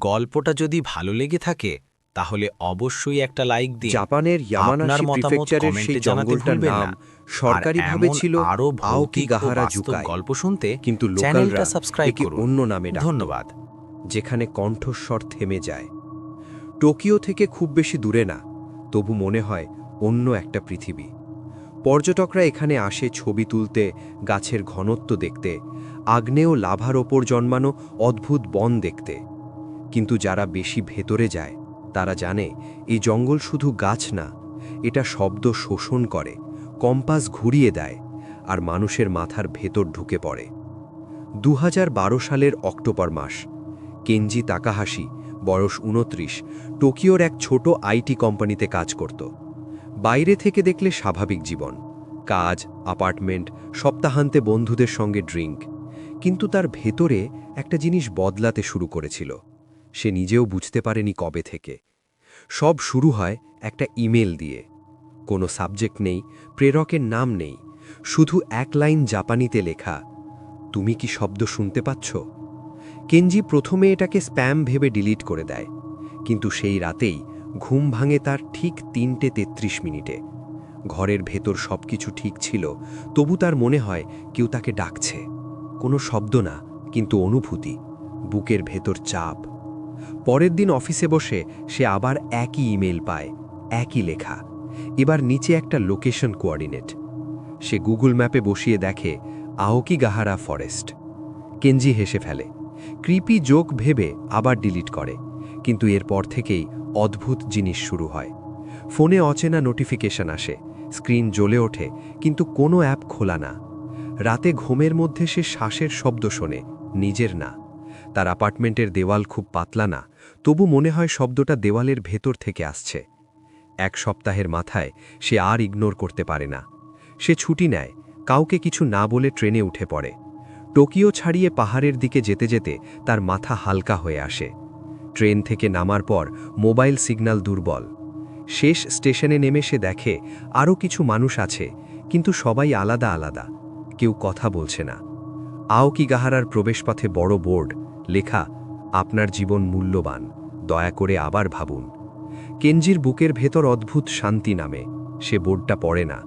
গল্পটা যদি ভালো লেগে থাকে তাহলে অবশ্যই একটা লাইক দিন। জাপানের আপনার ইয়ামানাশি মতামত প্রিফেকচারের কমেন্টে সেই জানাতে জঙ্গলটার ভুলবেন নাম না। সরকারিভাবে আর এমন ছিল আরও ভৌতিক ও আওকিগাহারা বাস্তব জুকাই, গল্প শুনতে কিন্তু চ্যানেলটা লোকালরা সাবস্ক্রাইব একে করুন। অন্য নামে ডাকত, ধন্যবাদ। যেখানে কণ্ঠস্বর থেমে যায়। টোকিও থেকে খুব বেশি দূরে না, তবু মনে হয় অন্য একটা পৃথিবী। পর্যটকরা এখানে আসে ছবি তুলতে, গাছের ঘনত্ব দেখতে, আগ্নেয় লাভার ওপর জন্মানো অদ্ভুত বন দেখতে। কিন্তু যারা বেশি ভেতরে যায় তারা জানে এই জঙ্গল শুধু গাছ না, এটা শব্দ শোষণ করে, কম্পাস ঘুরিয়ে দেয়, আর মানুষের মাথার ভেতর ঢুকে পড়ে। 2012 সালের অক্টোবর মাস। কেনজি তাকাহাশি, বয়স 29, টোকিওর এক ছোট আইটি কোম্পানিতে কাজ করত। বাইরে থেকে দেখলে স্বাভাবিক জীবন, কাজ, অ্যাপার্টমেন্ট, সপ্তাহান্তে বন্ধুদের সঙ্গে ড্রিঙ্ক। কিন্তু তার ভেতরে একটা জিনিস বদলাতে শুরু করেছিল। সে নিজেও বুঝতে পারেনি কবে থেকে। সব শুরু হয় একটা ইমেল দিয়ে। কোনো সাবজেক্ট নেই, প্রেরকের নাম নেই, শুধু এক লাইন জাপানিতে লেখা, তুমি কি শব্দ শুনতে পাচ্ছ? কেনজি প্রথমে এটাকে স্প্যাম ভেবে ডিলিট করে দেয়, কিন্তু সেই রাতেই ঘুম ভাঙে তার ঠিক 3:33। ঘরের ভেতর সবকিছু ঠিক ছিল, তবু তার মনে হয় কেউ তাকে ডাকছে। কোনো শব্দ না, কিন্তু অনুভূতি, বুকের ভেতর চাপ। পরের দিন অফিসে বসে সে আবার একই ইমেল পায়, একই লেখা। এবার নিচে একটা লোকেশন কোঅর্ডিনেট। সে গুগল ম্যাপে বসিয়ে দেখে আওকিগাহারা ফরেস্ট। কেনজি হেসে ফেলে, ক্রিপি জোক ভেবে আবার ডিলিট করে। কিন্তু এরপর থেকেই অদ্ভুত জিনিস শুরু হয়। ফোনে অচেনা নোটিফিকেশন আসে, স্ক্রিন জ্বলে ওঠে, কিন্তু কোনো অ্যাপ খোলা না। রাতে ঘুমের মধ্যে সে শ্বাসের শব্দ শোনে, নিজের না। তার অ্যাপার্টমেন্টের দেওয়াল খুব পাতলা না, তবু মনে হয় শব্দটা দেওয়ালের ভেতর থেকে আসছে। এক সপ্তাহের মাথায় সে আর ইগনোর করতে পারে না। সে ছুটি নেয়, কাউকে কিছু না বলে ট্রেনে উঠে পড়ে। টোকিও ছাড়িয়ে পাহাড়ের দিকে যেতে যেতে তার মাথা হালকা হয়ে আসে। ট্রেন থেকে নামার পর মোবাইল সিগন্যাল দুর্বল। শেষ স্টেশনে নেমে সে দেখে আরও কিছু মানুষ আছে, কিন্তু সবাই আলাদা আলাদা, কেউ কথা বলছে না। আওকিগাহারার প্রবেশপথে বড় বোর্ড, লেখা, আপনার জীবন মূল্যবান, দয়া করে আবার ভাবুন। কেনজির বুকের ভেতর অদ্ভুত শান্তি নামে। সে বোর্ডটা পড়ে না,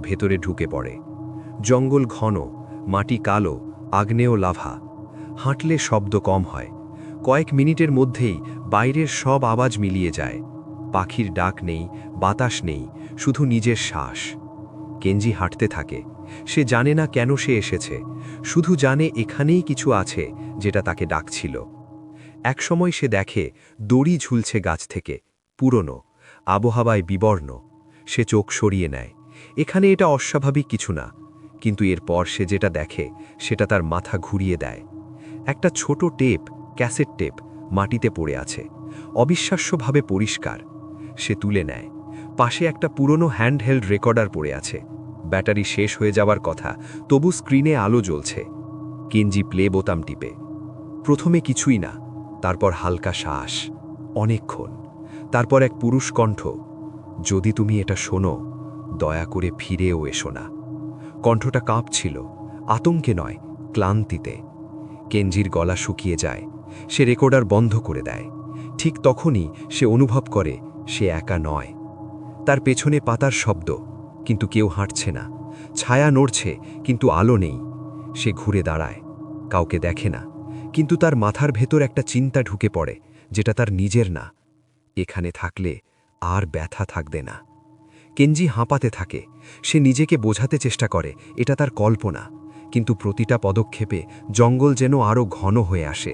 ভেতরে ঢুকে পড়ে। জঙ্গল ঘন, মাটি কালো, আগ্নেয় লাভা। হাঁটলে শব্দ কম হয়। কয়েক মিনিটের মধ্যেই বাইরের সব আওয়াজ মিলিয়ে যায়। পাখির ডাক নেই, বাতাস নেই, শুধু নিজের শ্বাস। কেনজি হাঁটতে থাকে। সে জানে না কেন সে এসেছে, শুধু জানে এখানেই কিছু আছে যেটা তাকে ডাকছিল। একসময় সে দেখে দড়ি ঝুলছে গাছ থেকে, পুরনো, আবহাওয়ায় বিবর্ণ। সে চোখ সরিয়ে নেয়। এখানে এটা অস্বাভাবিক কিছু না, কিন্তু এরপর সে যেটা দেখে সেটা তার মাথা ঘুরিয়ে দেয়। একটা ছোট টেপ, ক্যাসেট টেপ, মাটিতে পড়ে আছে, অবিশ্বাস্যভাবে পরিষ্কার। সে তুলে নেয়। পাশে একটা পুরনো হ্যান্ডহেল্ড রেকর্ডার পড়ে আছে। ব্যাটারি শেষ হয়ে যাওয়ার কথা, তবু স্ক্রিনে আলো জ্বলছে। কেনজি প্লে বোতাম টিপে। প্রথমে কিছুই না, তারপর হালকা শ্বাস, অনেকক্ষণ। তারপর এক পুরুষ কণ্ঠ, যদি তুমি এটা শোনো, দয়া করে ফিরেও এসো না। কণ্ঠটা কাঁপছিল, আতঙ্কে নয়, ক্লান্তিতে। কেনজির গলা শুকিয়ে যায়। সে রেকর্ডার বন্ধ করে দেয়। ঠিক তখনই সে অনুভব করে সে একা নয়। তার পেছনে পাতার শব্দ, কিন্তু কেউ হাঁটছে না। ছায়া নড়ছে, কিন্তু আলো নেই। সে ঘুরে দাঁড়ায়, কাউকে দেখে না, কিন্তু তার মাথার ভেতর একটা চিন্তা ঢুকে পড়ে, যেটা তার নিজের না। এখানে থাকলে আর ব্যথা থাকবে না। কেনজি হাঁপাতে থাকে। সে নিজেকে বোঝাতে চেষ্টা করে এটা তার কল্পনা, কিন্তু প্রতিটা পদক্ষেপে জঙ্গল যেন আরও ঘন হয়ে আসে।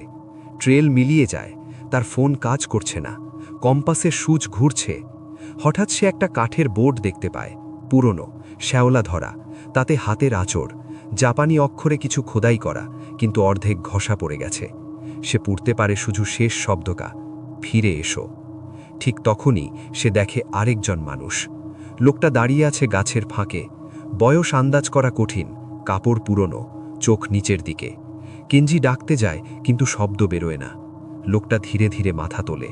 ট্রেল মিলিয়ে যায়, তার ফোন কাজ করছে না, কম্পাসের সূচ ঘুরছে। হঠাৎ সে একটা কাঠের বোর্ড দেখতে পায়, পুরনো, শ্যাওলা ধরা, তাতে হাতের আঁচড়, জাপানি অক্ষরে কিছু খোদাই করা, কিন্তু অর্ধেক ঘষা পড়ে গেছে। সে পড়তে পারে শুধু শেষ শব্দটা, ফিরে এসো। ঠিক তখনই সে দেখে আরেকজন মানুষ। লোকটা দাঁড়িয়ে আছে গাছের ফাঁকে, বয়স আন্দাজ করা কঠিন, কাপড় পুরনো, চোখ নিচের দিকে। কেনজি ডাকতে যায়, কিন্তু শব্দ বেরোয় না। লোকটা ধীরে ধীরে মাথা তোলে,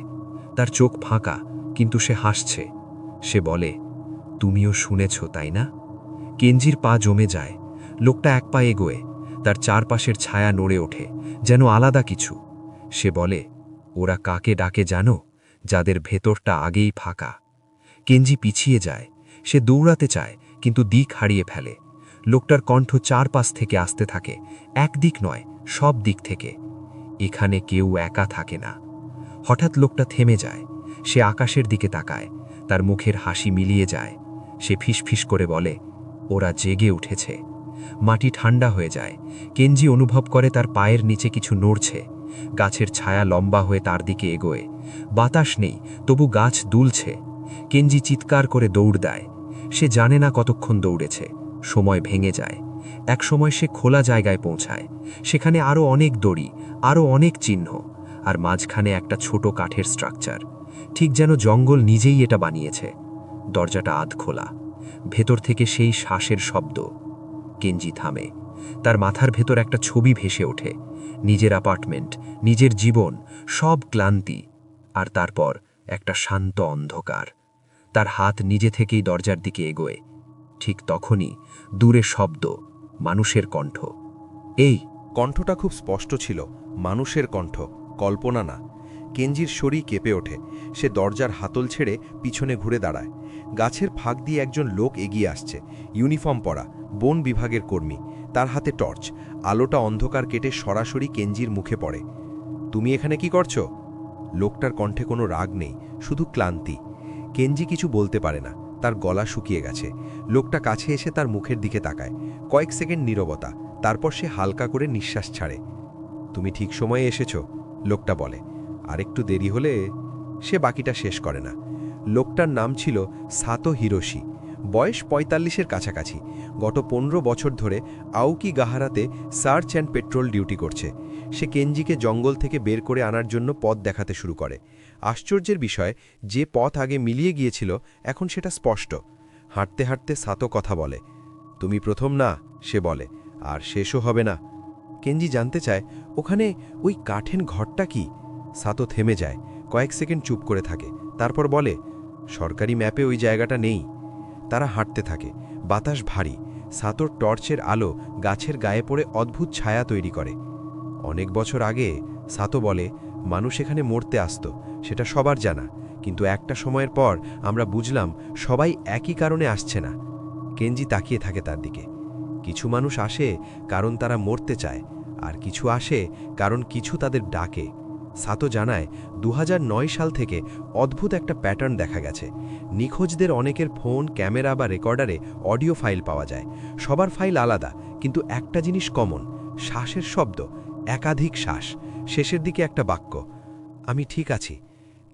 তার চোখ ফাঁকা, কিন্তু সে হাসছে। সে বলে, তুমিও শুনেছ, তাই না? কেনজির পা জমে যায়। লোকটা এক পা এগোয়, তার চারপাশের ছায়া নড়ে ওঠে, যেন আলাদা কিছু। সে বলে, ওরা কাকে ডাকে জানো? যাদের ভেতরটা আগেই ফাঁকা। কেঞ্জি পিছিয়ে যায়, সে দৌড়াতে চায় কিন্তু দিক হারিয়ে ফেলে। লোকটার কণ্ঠ চারপাশ থেকে আসতে থাকে, এক দিক নয়, সব দিক থেকে। এখানে কেউ একা থাকে না। হঠাৎ লোকটা থেমে যায়, সে আকাশের দিকে তাকায়, তার মুখের হাসি মিলিয়ে যায়। সে ফিসফিস করে বলে, ওরা জেগে উঠেছে। মাটি ঠান্ডা হয়ে যায়, কেঞ্জি অনুভব করে তার পায়ের নিচে কিছু নড়ছে। গাছের ছায়া লম্বা হয়ে তার দিকে এগোয়। বাতাস নেই, তবু গাছ দুলছে। কেঞ্জি চিৎকার করে দৌড় দেয়। সে জানে না কতক্ষণ দৌড়েছে, সময় ভেঙে যায়। এক সময় সে খোলা জায়গায় পৌঁছায়। সেখানে আরও অনেক দড়ি, আরও অনেক চিহ্ন, আর মাঝখানে একটা ছোট কাঠের স্ট্রাকচার, ঠিক যেন জঙ্গল নিজেই এটা বানিয়েছে। দরজাটা আধ খোলা, ভেতর থেকে সেই শ্বাসের শব্দ। কেঞ্জি থামে, তার মাথার ভেতর একটা ছবি ভেসে ওঠে। নিজের অ্যাপার্টমেন্ট, নিজের জীবন, সব ক্লান্তি। আর তারপর একটা শান্ত অন্ধকার। তার হাত নিজে থেকেই দরজার দিকে এগোয়। ঠিক তখনই দূরে শব্দ, মানুষের কণ্ঠ। এই কণ্ঠটা খুব স্পষ্ট ছিল, মানুষের কণ্ঠ, কল্পনা না। কেঞ্জির শরীর কেঁপে ওঠে। সে দরজার হাতল ছেড়ে পিছনে ঘুরে দাঁড়ায়। গাছের ফাঁক দিয়ে একজন লোক এগিয়ে আসছে, ইউনিফর্ম পরা, বন বিভাগের কর্মী। তার হাতে টর্চ। আলোটা অন্ধকার কেটে সরাসরি কেঞ্জির মুখে পড়ে। তুমি এখানে কি করছো? লোকটার কণ্ঠে কোনো রাগ নেই, শুধু ক্লান্তি। কেঞ্জি কিছু বলতে পারে না, তার গলা শুকিয়ে গেছে। লোকটা কাছে এসে তার মুখের দিকে তাকায়। কয়েক সেকেন্ড নীরবতা, তারপর সে হালকা করে নিঃশ্বাস ছাড়ে। তুমি ঠিক সময়ে এসেছো, লোকটা বলে। আরেকটু দেরি হলে। সে বাকিটা শেষ করে না। লোকটার নাম ছিল সাতো হিরোশি, বয়স ৪৫-এর কাছাকাছি। গত ১৫ বছর ধরে আউকি গাহারাতে সার্চ অ্যান্ড পেট্রোল ডিউটি করছে। সে কেঞ্জিকে জঙ্গল থেকে বের করে আনার জন্য পথ দেখাতে শুরু করে। আশ্চর্যের বিষয়, যে পথ আগে মিলিয়ে গিয়েছিল এখন সেটা স্পষ্ট। হাঁটতে হাঁটতে সাতো কথা বলে। তুমি প্রথম না, সে বলে, আর শেষও হবে না। কেঞ্জি জানতে চায়, ওখানে ওই কাঠের ঘরটা কি? সাতো থেমে যায়, কয়েক সেকেন্ড চুপ করে থাকে, তারপর বলে, সরকারি ম্যাপে ওই জায়গাটা নেই। তারা হাঁটতে থাকে, বাতাস ভারী। সাতোর টর্চের আলো গাছের গায়ে পড়ে অদ্ভুত ছায়া তৈরি করে। অনেক বছর আগে, সাতো বলে, মানুষ এখানে মরতে আসত, সেটা সবার জানা। কিন্তু একটা সময়ের পর আমরা বুঝলাম সবাই একই কারণে আসছে না। কেঞ্জি তাকিয়ে থাকে তার দিকে। কিছু মানুষ আসে কারণ তারা মরতে চায়, আর কিছু আসে কারণ কিছু তাদের ডাকে। সাতো জানায়, ২০০৯ সাল থেকে অদ্ভুত একটা প্যাটার্ন দেখা গেছে। নিখোঁজদের অনেকের ফোন, ক্যামেরা বা রেকর্ডারে অডিও ফাইল পাওয়া যায়। সবার ফাইল আলাদা, কিন্তু একটা জিনিস কমন, শ্বাসের শব্দ, একাধিক শ্বাস। শেষের দিকে একটা বাক্য, আমি ঠিক আছি।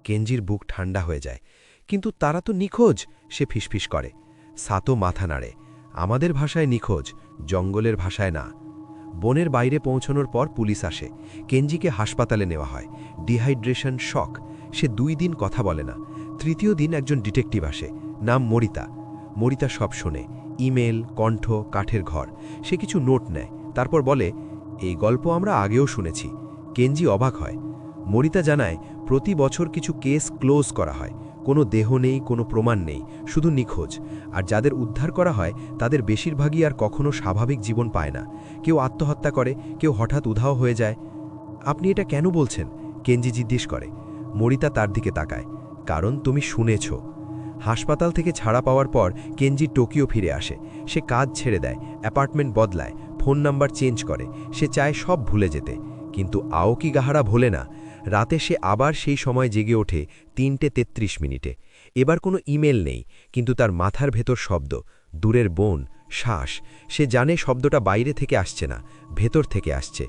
কেঞ্জির বুক ঠান্ডা হয়ে যায়। কিন্তু তারা তো নিখোঁজ, সে ফিসফিস করে। সাতো মাথা নাড়ে। আমাদের ভাষায় নিখোঁজ, জঙ্গলের ভাষায় না। বনের বাইরে পৌঁছানোর পর পুলিশ আসে। কেঞ্জিকে হাসপাতালে নেওয়া হয়। ডিহাইড্রেশন, শক। সে ২ দিন কথা বলে না। তৃতীয় দিন একজন ডিটেকটিভ আসে, নাম মরিতা। মরিতা সব শোনে, ইমেল, কণ্ঠ, কাঠের ঘর। সে কিছু নোট নেয়, তারপর বলে, এই গল্প আমরা আগেও শুনেছি। কেঞ্জি অবাক হয়। মরিতা জানায়, প্রতি বছর কিছু কেস ক্লোজ করা হয়। কোনো দেহ নেই, কোনো প্রমাণ নেই, শুধু নিখোঁজ। আর যাদের উদ্ধার করা হয় তাদের বেশিরভাগই আর কখনো স্বাভাবিক জীবন পায় না। কেউ আত্মহত্যা করে, কেউ হঠাৎ উধাও হয়ে যায়। আপনি এটা কেন বলছেন? কেঞ্জি জিজ্ঞেস করে। মরিতা তার দিকে তাকায়। কারণ তুমি শুনেছ। হাসপাতাল থেকে ছাড়া পাওয়ার পর কেঞ্জি টোকিও ফিরে আসে। সে কাজ ছেড়ে দেয়, অ্যাপার্টমেন্ট বদলায়, ফোন নাম্বার চেঞ্জ করে। সে চায় সব ভুলে যেতে, কিন্তু আওকি গাহারা ভোলে না। রাতে সে আবার সেই সময় জেগে ওঠে, ৩:৩৩। এবার কোনো ইমেল নেই, কিন্তু তার মাথার ভেতর শব্দ, দূরের বন, শ্বাস। সে জানে শব্দটা বাইরে থেকে আসছে না, ভেতর থেকে আসছে।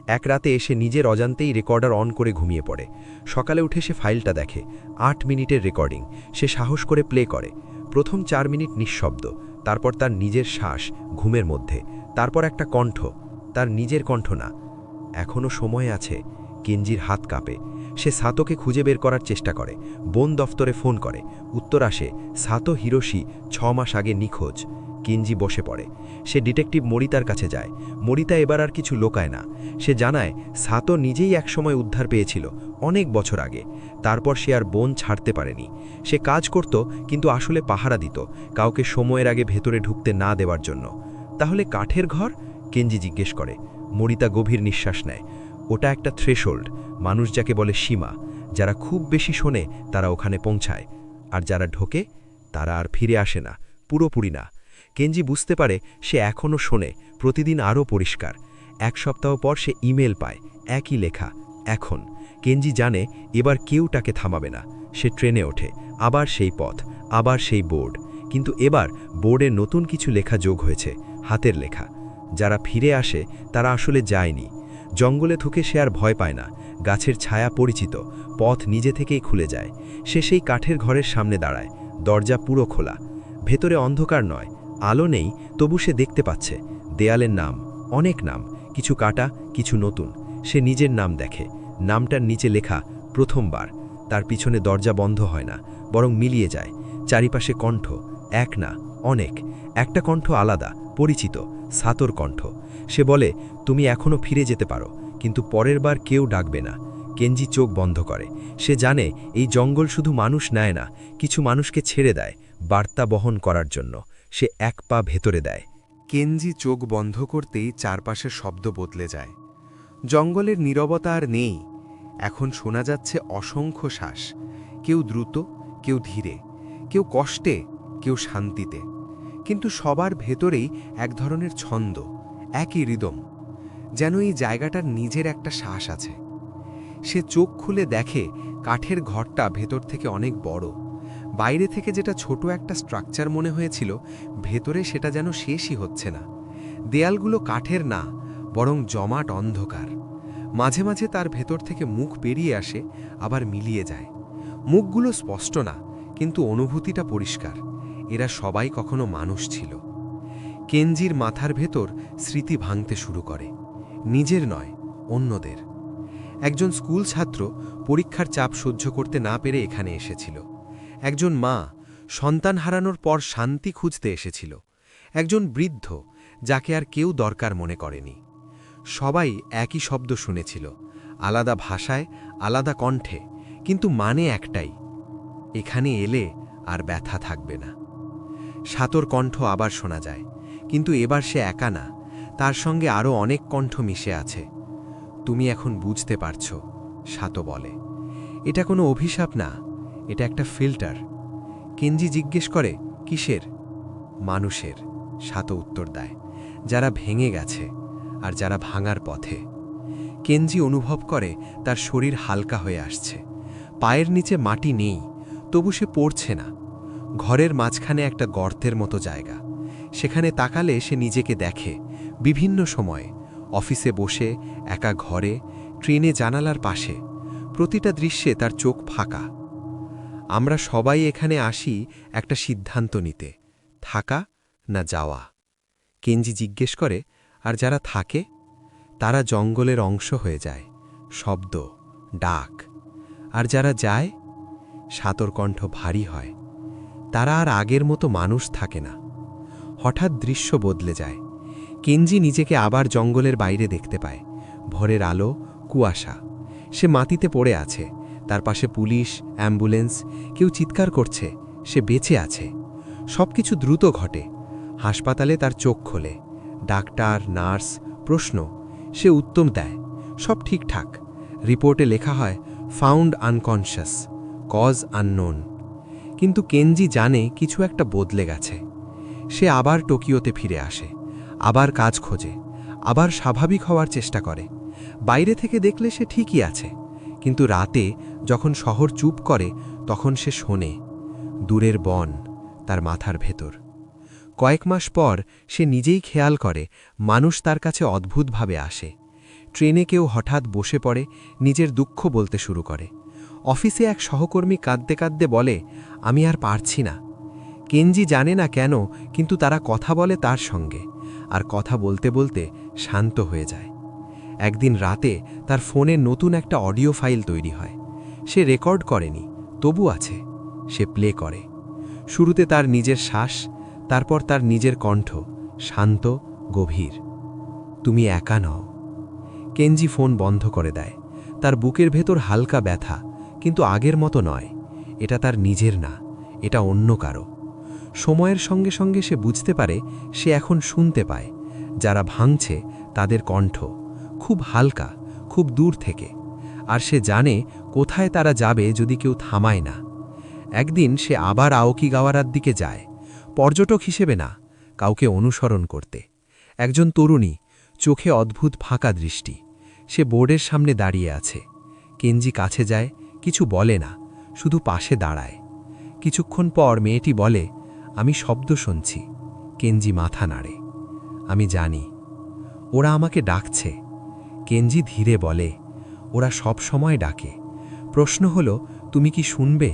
এক রাতে এসে নিজের অজান্তেই রেকর্ডার অন করে ঘুমিয়ে পড়ে। সকালে উঠে সে ফাইলটা দেখে, ৮ মিনিটের রেকর্ডিং। সে সাহস করে প্লে করে। প্রথম ৪ মিনিট নিঃশব্দ, তারপর তার নিজের শ্বাস ঘুমের মধ্যে, তারপর একটা কণ্ঠ, তার নিজের কণ্ঠ না। এখনও সময় আছে। কেঞ্জির হাত কাঁপে। সে সাতোকে খুঁজে বের করার চেষ্টা করে, বন দফতরে ফোন করে। উত্তর আসে, সাতো হিরোশি ৬ মাস আগে নিখোঁজ। কেঞ্জি বসে পড়ে। সে ডিটেকটিভ মরিতার কাছে যায়। মরিতা এবার আর কিছু লোকায় না। সে জানায়, সাতো নিজেই একসময় উদ্ধার পেয়েছিল, অনেক বছর আগে। তারপর সে আর বন ছাড়তে পারেনি। সে কাজ করত, কিন্তু আসলে পাহারা দিত, কাউকে সময়ের আগে ভেতরে ঢুকতে না দেওয়ার জন্য। তাহলে কাঠের ঘর? কেঞ্জি জিজ্ঞেস করে। মরিতা গভীর নিঃশ্বাস নেয়। ওটা একটা থ্রেশহোল্ড, মানুষ যাকে বলে সীমা। যারা খুব বেশি শোনে তারা ওখানে পৌঁছায়, আর যারা ঢোকে তারা আর ফিরে আসে না, পুরোপুরি না। কেঞ্জি বুঝতে পারে সে এখনও শোনে, প্রতিদিন আরও পরিষ্কার। 1 সপ্তাহ পর সে ইমেল পায়, একই লেখা। এখন কেঞ্জি জানে এবার কেউ তাকে থামাবে না। সে ট্রেনে ওঠে, আবার সেই পথ, আবার সেই বোর্ড। কিন্তু এবার বোর্ডে নতুন কিছু লেখা যোগ হয়েছে, হাতের লেখা। যারা ফিরে আসে তারা আসলে যায়নি। জঙ্গলে থুকে সে আর ভয় পায় না। গাছের ছায়া পরিচিত, পথ নিজে থেকেই খুলে যায়। সে সেই কাঠের ঘরের সামনে দাঁড়ায়, দরজা পুরো খোলা। ভেতরে অন্ধকার নয়, আলো নেই, তবু সে দেখতে পাচ্ছে দেয়ালের নাম, অনেক নাম, কিছু কাটা, কিছু নতুন। সে নিজের নাম দেখে, নামটার নিচে লেখা প্রথমবার। তার পিছনে দরজা বন্ধ হয় না, বরং মিলিয়ে যায়। চারিপাশে কণ্ঠ, এক না অনেক। একটা কণ্ঠ আলাদা, পরিচিত, সাতর কণ্ঠ। সে বলে, তুমি এখনও ফিরে যেতে পারো, কিন্তু পরের বার কেউ ডাকবে না। কেঞ্জি চোখ বন্ধ করে। সে জানে এই জঙ্গল শুধু মানুষ নেয় না, কিছু মানুষকে ছেড়ে দেয় বার্তা বহন করার জন্য। সে 1 পা ভেতরে দেয়। কেঞ্জি চোখ বন্ধ করতেই চারপাশের শব্দ বদলে যায়। জঙ্গলের নীরবতা আর নেই। এখন শোনা যাচ্ছে অসংখ্য শ্বাস, কেউ দ্রুত, কেউ ধীরে, কেউ কষ্টে, কেউ শান্তিতে। কিন্তু সবার ভেতরেই এক ধরনের ছন্দ, একই রিদম, যেন এই জায়গাটার নিজের একটা শ্বাস আছে। সে চোখ খুলে দেখে কাঠের ঘরটা ভেতর থেকে অনেক বড়। বাইরে থেকে যেটা ছোট একটা স্ট্রাকচার মনে হয়েছিল, ভেতরে সেটা যেন শেষই হচ্ছে না। দেয়ালগুলো কাঠের না, বরং জমাট অন্ধকার। মাঝে মাঝে তার ভেতর থেকে মুখ বেরিয়ে আসে, আবার মিলিয়ে যায়। মুখগুলো স্পষ্ট না, কিন্তু অনুভূতিটা পরিষ্কার। এরা সবাই কখনো মানুষ ছিল। কেঞ্জির মাথার ভেতর স্মৃতি ভাঙতে শুরু করে, নিজের নয়, অন্যদের। একজন স্কুল ছাত্র পরীক্ষার চাপ সহ্য করতে না পেরে এখানে এসেছিল। একজন মা সন্তান হারানোর পর শান্তি খুঁজতে এসেছিল। একজন বৃদ্ধ যাকে আর কেউ দরকার মনে করেনি। সবাই একই শব্দ শুনেছিল, আলাদা ভাষায়, আলাদা কণ্ঠে, কিন্তু মানে একটাই, এখানে এলে আর ব্যথা থাকবে না। সাতর কণ্ঠ আবার শোনা যায়, কিন্তু এবার সে একা না, তার সঙ্গে আরও অনেক কণ্ঠ মিশে আছে। তুমি এখন বুঝতে পারছো, সাতো বলে। এটা কোনো অভিশাপ না, এটা একটা ফিল্টার। কেঞ্জি জিজ্ঞেস করে, কিসের? মানুষের, সাতো উত্তর দেয়। যারা ভেঙে গেছে আর যারা ভাঙার পথে। কেঞ্জি অনুভব করে তার শরীর হালকা হয়ে আসছে। পায়ের নিচে মাটি নেই, তবু সে পড়ছে না। ঘরের মাঝখানে একটা গর্তের মতো জায়গা। সেখানে তাকালে সে নিজেকে দেখে, বিভিন্ন সময়ে, অফিসে বসে, একা ঘরে, ট্রেনে জানালার পাশে। প্রতিটা দৃশ্যে তার চোখ ফাঁকা। আমরা সবাই এখানে আসি একটা সিদ্ধান্ত নিতে, থাকা না যাওয়া। কেঞ্জি জিজ্ঞেস করে, আর যারা থাকে? তারা জঙ্গলের অংশ হয়ে যায়, শব্দ, ডাক। আর যারা যায়, সাতর কণ্ঠ ভারী হয়। তারা আর আগের মতো মানুষ থাকে না। হঠাৎ দৃশ্য বদলে যায়। কেঞ্জি নিজেকে আবার জঙ্গলের বাইরে দেখতে পায়। ভোরের আলো, কুয়াশা। সে মাটিতে পড়ে আছে, তার পাশে পুলিশ, অ্যাম্বুলেন্স। কেউ চিৎকার করছে, সে বেঁচে আছে। সবকিছু দ্রুত ঘটে। হাসপাতালে তার চোখ খোলে। ডাক্তার, নার্স, প্রশ্ন। সে উত্তর দেয়, সব ঠিকঠাক। রিপোর্টে লেখা হয়, ফাউন্ড আনকনশাস, কজ আননোন। কিন্তু কেঞ্জি জানে কিছু একটা বদলে গেছে। সে আবার টোকিওতে ফিরে আসে, আবার কাজ খোঁজে, আবার স্বাভাবিক হওয়ার চেষ্টা করে। বাইরে থেকে দেখলে সে ঠিকই আছে, কিন্তু রাতে যখন শহর চুপ করে তখন সে শোনে দূরের বন তার মাথার ভেতর। কয়েক মাস পর সে নিজেই খেয়াল করে মানুষ তার কাছে অদ্ভুতভাবে আসে। ট্রেনে কেউ হঠাৎ বসে পড়ে, নিজের দুঃখ বলতে শুরু করে। অফিসে এক সহকর্মী কাঁদতে কাঁদতে বলে, আমি আর পারছি না। কেঞ্জি জানে না কেন, কিন্তু তারা কথা বলে তার সঙ্গে, আর কথা বলতে বলতে শান্ত হয়ে যায়। একদিন রাতে তার ফোনে নতুন একটা অডিও ফাইল তৈরি হয়। সে রেকর্ড করেনি, তবু আছে। সে প্লে করে। শুরুতে তার নিজের শ্বাস, তারপর তার নিজের কণ্ঠ, শান্ত, গভীর। তুমি একা নও। কেঞ্জি ফোন বন্ধ করে দেয়। তার বুকের ভেতর হালকা ব্যথা, কিন্তু আগের মতো নয়। এটা তার নিজের না, এটা অন্য কারো। সময়ের সঙ্গে সঙ্গে সে বুঝতে পারে, সে এখন শুনতে পায় যারা ভাঙছে তাদের কণ্ঠ, খুব হালকা, খুব দূর থেকে। আর সে জানে কোথায় তারা যাবে যদি কেউ থামায় না। একদিন সে আবার আওকিগাওয়ারার দিকে যায়, পর্যটক হিসেবে না, কাউকে অনুসরণ করতে। একজন তরুণী, চোখে অদ্ভুত ফাঁকা দৃষ্টি। সে বোর্ডের সামনে দাঁড়িয়ে আছে। কেঞ্জি কাছে যায়, কিছু বলে না, শুধু পাশে দাঁড়ায়। কিছুক্ষণ পর মেয়েটি বলে, আমি শব্দ শুনছি। কেঞ্জি মাথা নাড়ে। আমি জানি, ওরা আমাকে ডাকছে। কেঞ্জি ধীরে বলে, ওরা সব সময় ডাকে। প্রশ্ন হলো, তুমি কি শুনবে?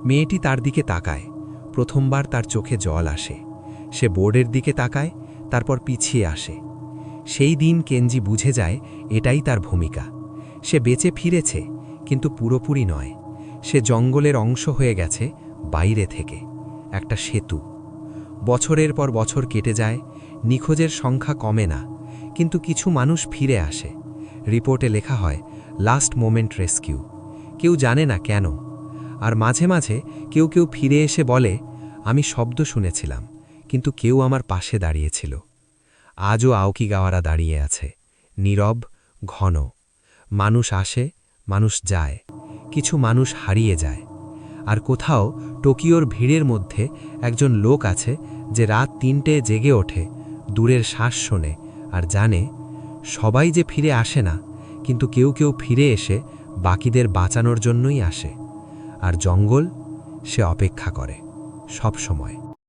মেয়েটি তার দিকে তাকায়। প্রথমবার তার চোখে জল আসে। সে বোর্ডের দিকে তাকায়, তারপর পিছিয়ে আসে। সেই দিন কেঞ্জি বুঝে যায় এটাই তার ভূমিকা। সে বেঁচে ফিরেছে, কিন্তু পুরোপুরি নয়। সে জঙ্গলের অংশ হয়ে গেছে, বাইরে থেকে একটা সেতু। বছরের পর বছর কেটে যায়, নিখোঁজের সংখ্যা কমে না, কিন্তু কিছু মানুষ ফিরে আসে। রিপোর্টে লেখা হয়, লাস্ট মোমেন্ট রেস্কিউ। কেউ জানে না কেন। আর মাঝে মাঝে কেউ কেউ ফিরে এসে বলে, আমি শব্দ শুনেছিলাম, কিন্তু কেউ আমার পাশে দাঁড়িয়েছিল। আজও আওকিগাওয়ারা দাঁড়িয়ে আছে, নীরব, ঘন। মানুষ আসে, মানুষ যায়, কিছু মানুষ হারিয়ে যায়। আর কোথাও টোকিওর ভিড়ের মধ্যে একজন লোক আছে যে রাত ৩টে জেগে ওঠে, দূরের শ্বাস শোনে আর জানে সবাই যে ফিরে আসে না, কিন্তু কেউ কেউ ফিরে এসে বাকিদের বাঁচানোর জন্যই আসে। আর জঙ্গল, সে অপেক্ষা করে সব সময়।